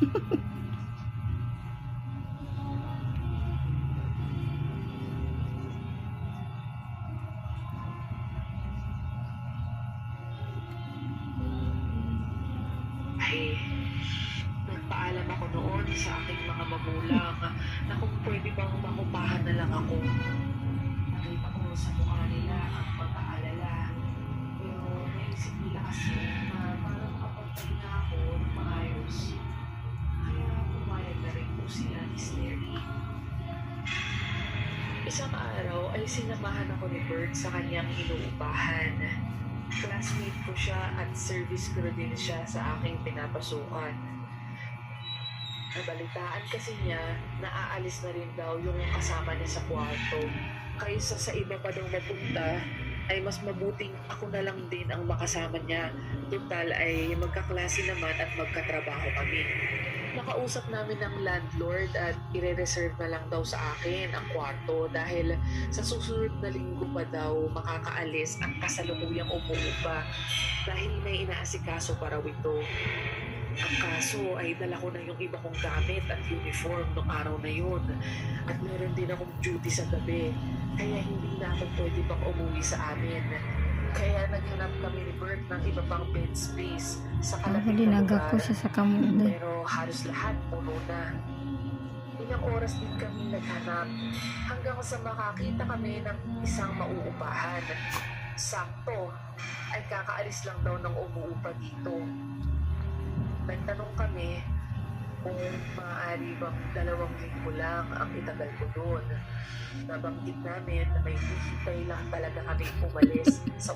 Ay, nagpaalam ako noon sa aking mga magulang na kung pwede bang makupahan na lang ako. Nakita ko sa mukha nila ang pag-aalala. Pero naisip nila kasi na para makapagpahinga ako ng maayos. Kaya pumayag na rin po sila ni Sleri. Isang araw ay sinamahan ako ni Bert sa kanyang inuupahan. Classmate ko siya at service crew din siya sa aking pinapasukan. Nabalitaan kasi niya na aalis na rin daw yung kasama niya sa kwarto. Kaysa sa iba pa daw mapunta, ay mas mabuting ako na lang din ang makasama niya. Total ay magkaklase naman at magkatrabaho kami. Nakausap namin ng landlord at ire-reserve na lang daw sa akin ang kwarto dahil sa susunod na linggo pa daw makakaalis ang kasalukuyang umuupa dahil may inaasikaso pa raw ito. Ang kaso ay dala ko na yung iba kong gamit at uniform noong araw na yun. At meron din akong duty sa gabi. Kaya hindi na ako pwede pang umuwi sa amin. Kaya naghanap kami ni Bert ng iba pang bed space sa Ako kalapit na dinaga lugar. ko siya sa kamuda. Pero halos lahat puno na. Ilang oras din kami naghanap hanggang sa makakita kami ng isang mauupahan. Sakto ay kakaalis lang daw ng umuupa dito. Nagtanong kami kung maaari bang 2 linggo lang ang itagal ko doon. Nabanggit namin na may hihintay lang talaga kami umalis sa